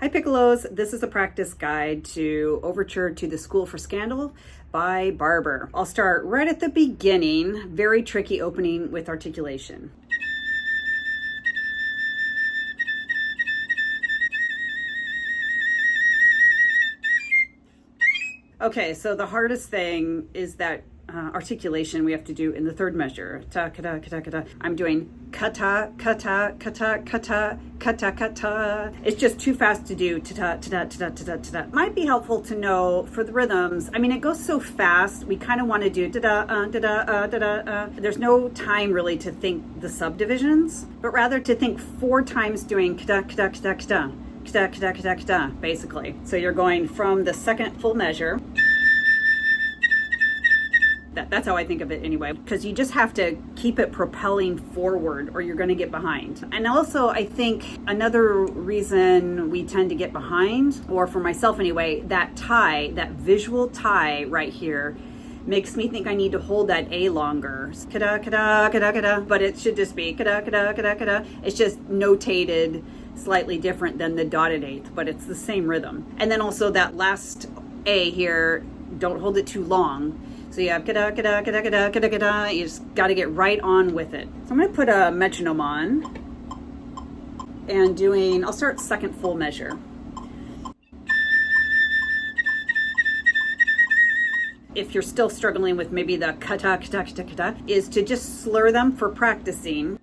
Hi Piccolos, this is a practice guide to Overture to the School for Scandal by Barber. I'll start right at the beginning, very tricky opening with articulation. Okay, so the hardest thing is that articulation we have to do in the third measure. Ta kata kata kata. I'm doing kata kata kata kata kata kata. It's just too fast to do ta ta ta ta ta ta. Might be helpful to know for the rhythms. I mean, it goes so fast. We kind of want to do da da da da da da. There's no time really to think the subdivisions, but rather to think 4 times doing kata kata kata kata. Kata, kata, kata, kata, basically. So you're going from the second full measure. That's how I think of it anyway, because you just have to keep it propelling forward or you're going to get behind. And also, I think another reason we tend to get behind, or for myself anyway, that tie, that visual tie right here, makes me think I need to hold that A longer. Kada, kada, kada, kada. But it should just be kada, kada, kada, kada. It's just notated slightly different than the dotted eighth, but it's the same rhythm. And then also that last A here, don't hold it too long. So you have kada, kada, kada, kada, kada, kada. You just got to get right on with it. So I'm going to put a metronome on and I'll start second full measure. If you're still struggling with maybe the kata, kata, kata, kata, is to just slur them for practicing.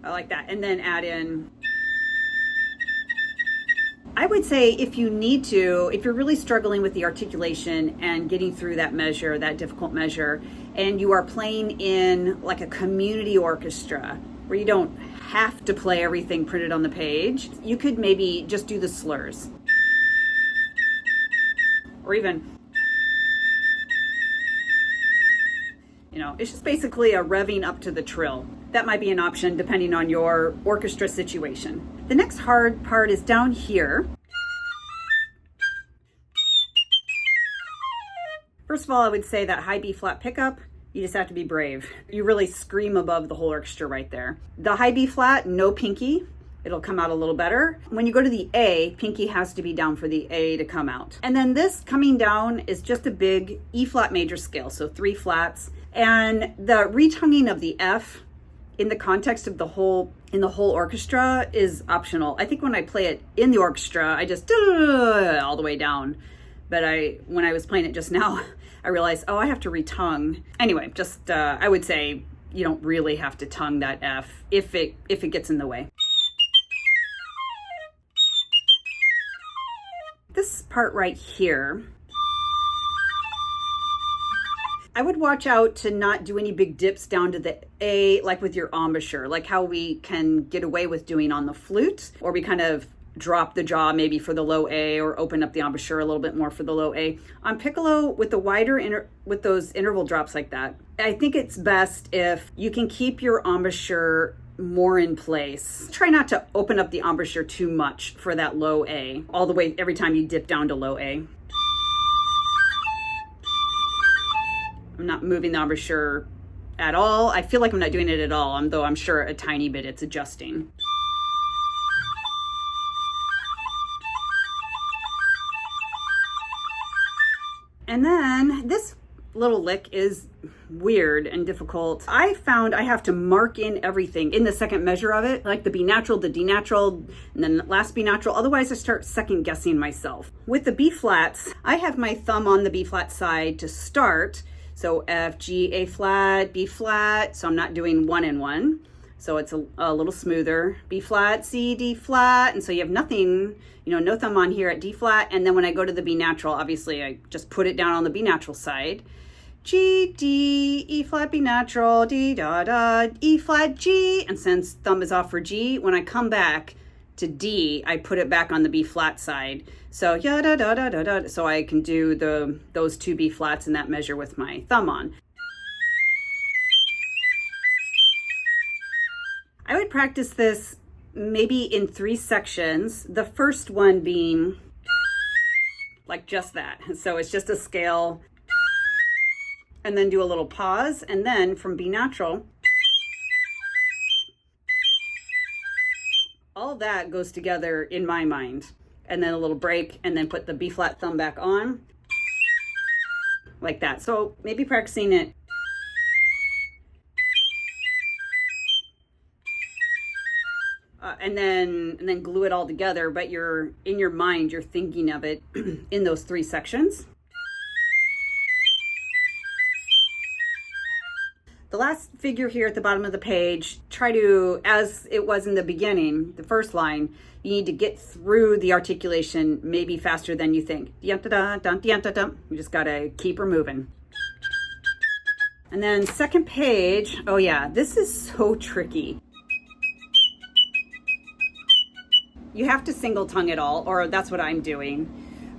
I like that. And then add in, I would say if you need to, if you're really struggling with the articulation and getting through that measure, that difficult measure, and you are playing in like a community orchestra where you don't have to play everything printed on the page, you could maybe just do the slurs. Or even, it's just basically a revving up to the trill. That might be an option depending on your orchestra situation. The next hard part is down here. First of all, I would say that high B flat pickup, you just have to be brave. You really scream above the whole orchestra right there. The high B flat, no pinky. It'll come out a little better. When you go to the A, pinky has to be down for the A to come out. And then this coming down is just a big E flat major scale, so 3 flats. And the retonguing of the F in the context of the whole orchestra is optional. I think when I play it in the orchestra, I just all the way down. But when I was playing it just now, I realized, I have to retongue. Anyway, just I would say you don't really have to tongue that F if it gets in the way. This part right here, I would watch out to not do any big dips down to the A, like with your embouchure, like how we can get away with doing on the flute, or we kind of drop the jaw maybe for the low A or open up the embouchure a little bit more for the low A. On piccolo, with the wider with those interval drops like that, I think it's best if you can keep your embouchure more in place. Try not to open up the embouchure too much for that low A, all the way every time you dip down to low A. I'm not moving the embouchure at all. I feel like I'm not doing it at all, though I'm sure a tiny bit it's adjusting. And then this little lick is weird and difficult. I found I have to mark in everything in the second measure of it, like the B natural, the D natural, and then the last B natural. Otherwise, I start second guessing myself. With the B flats, I have my thumb on the B flat side to start. So F, G, A flat, B flat. So I'm not doing 1 and 1. So it's a little smoother. B flat, C, D flat. And so you have nothing, no thumb on here at D flat. And then when I go to the B natural, obviously I just put it down on the B natural side. G, D, E flat, B natural, D, da, da, E flat, G. And since thumb is off for G, when I come back to D, I put it back on the B flat side. So ya da da da da da. So I can do those 2 B flats in that measure with my thumb on. I would practice this maybe in 3 sections. The first one being like just that. So it's just a scale, and then do a little pause, and then from B natural all that goes together in my mind. And then a little break, and then put the B flat thumb back on, like that. So maybe practicing it. And then glue it all together, but you're in your mind, you're thinking of it in those 3 sections. The last figure here at the bottom of the page, try to, as it was in the beginning, the first line, you need to get through the articulation maybe faster than you think. You just gotta keep her moving. And then second page, oh yeah, this is so tricky. You have to single tongue it all, or that's what I'm doing.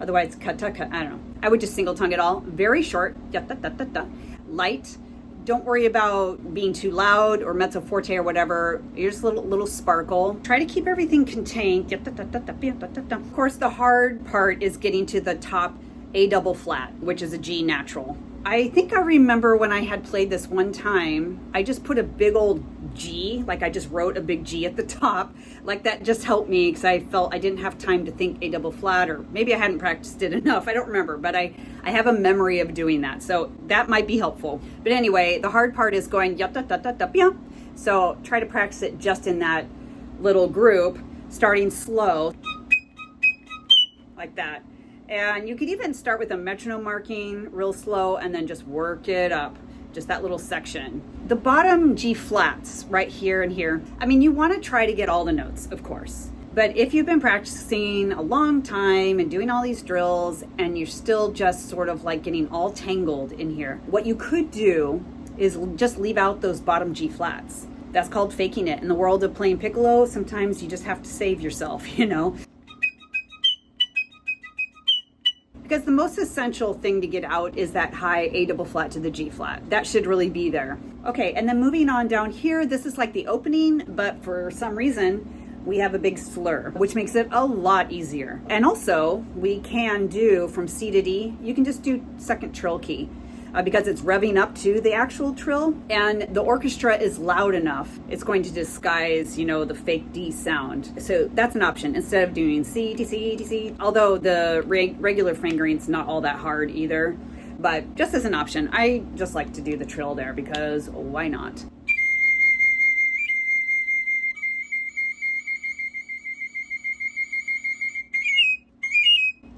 Otherwise, cut, I don't know. I would just single tongue it all. Very short, light. Don't worry about being too loud or mezzo forte or whatever. You're just a little sparkle. Try to keep everything contained. Of course, the hard part is getting to the top A double flat, which is a G natural. I think I remember when I had played this one time, I just put a big old G, like I just wrote a big G at the top. Like that just helped me because I felt I didn't have time to think A double flat, or maybe I hadn't practiced it enough. I don't remember, but I have a memory of doing that. So that might be helpful. But anyway, the hard part is going yup, da, da, da, da, yeah. So try to practice it just in that little group, starting slow, like that. And you could even start with a metronome marking real slow and then just work it up, just that little section. The bottom G flats right here and here, I mean, you want to try to get all the notes, of course. But if you've been practicing a long time and doing all these drills and you're still just sort of like getting all tangled in here, what you could do is just leave out those bottom G flats. That's called faking it. In the world of playing piccolo, sometimes you just have to save yourself, you know? Because the most essential thing to get out is that high A double flat to the G flat. That should really be there. Okay, and then moving on down here, this is like the opening, but for some reason, we have a big slur, which makes it a lot easier. And also, we can do from C to D, you can just do second trill key. Because it's revving up to the actual trill, and the orchestra is loud enough, it's going to disguise, you know, the fake D sound. So that's an option instead of doing C, D, C, D, C. Although the regular fingering's not all that hard either, but just as an option, I just like to do the trill there because why not?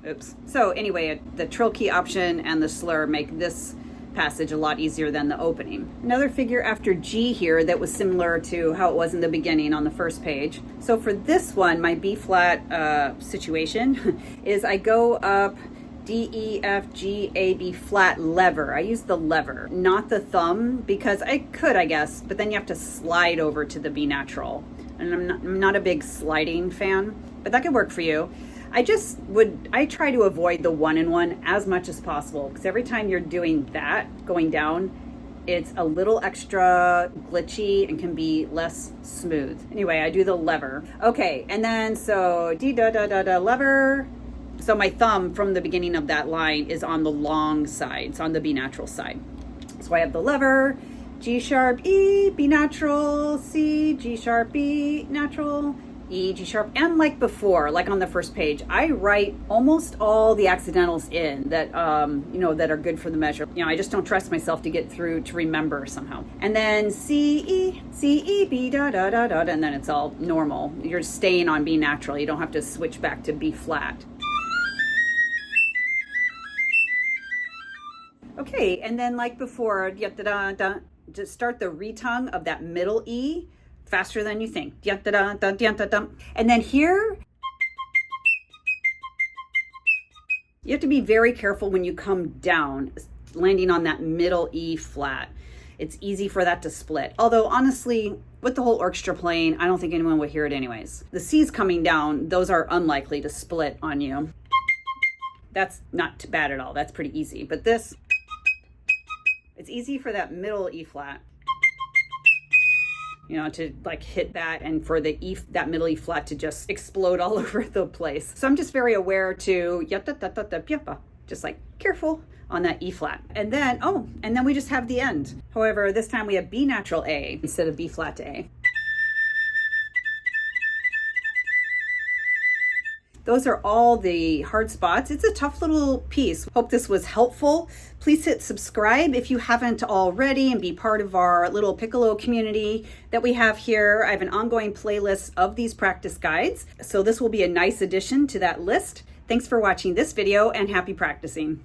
Oops. So anyway, the trill key option and the slur make this passage a lot easier than the opening. Another figure after G here that was similar to how it was in the beginning on the first page. So for this one, my B flat situation is I go up D, E, F, G, A, B flat lever. I use the lever, not the thumb, because I could, I guess, but then you have to slide over to the B natural. And I'm not a big sliding fan, but that could work for you. I try to avoid the 1-in-1 as much as possible, because every time you're doing that, going down, it's a little extra glitchy and can be less smooth. Anyway, I do the lever. Okay, and then so D, da, da, da, da, lever. So my thumb from the beginning of that line is on the long side. It's on the B natural side. So I have the lever, G sharp, E, B natural, C, G sharp, B natural, E, G sharp, and like before, like on the first page, I write almost all the accidentals in that, that are good for the measure. You know, I just don't trust myself to get through to remember somehow. And then C, E, B, da, da, da, da, and then it's all normal. You're staying on B natural. You don't have to switch back to B flat. Okay, and then like before, just start the retongue of that middle E faster than you think. And then here, you have to be very careful when you come down, landing on that middle E flat. It's easy for that to split. Although honestly, with the whole orchestra playing, I don't think anyone would hear it anyways. The C's coming down, those are unlikely to split on you. That's not too bad at all. That's pretty easy. But this, it's easy for that middle E flat, you know, to like hit that, and for the E, that middle E flat to just explode all over the place. So I'm just very aware to just like careful on that E flat. And then we just have the end. However, this time we have B natural A instead of B flat to A. Those are all the hard spots. It's a tough little piece. Hope this was helpful. Please hit subscribe if you haven't already and be part of our little Piccolo community that we have here. I have an ongoing playlist of these practice guides, so this will be a nice addition to that list. Thanks for watching this video and happy practicing.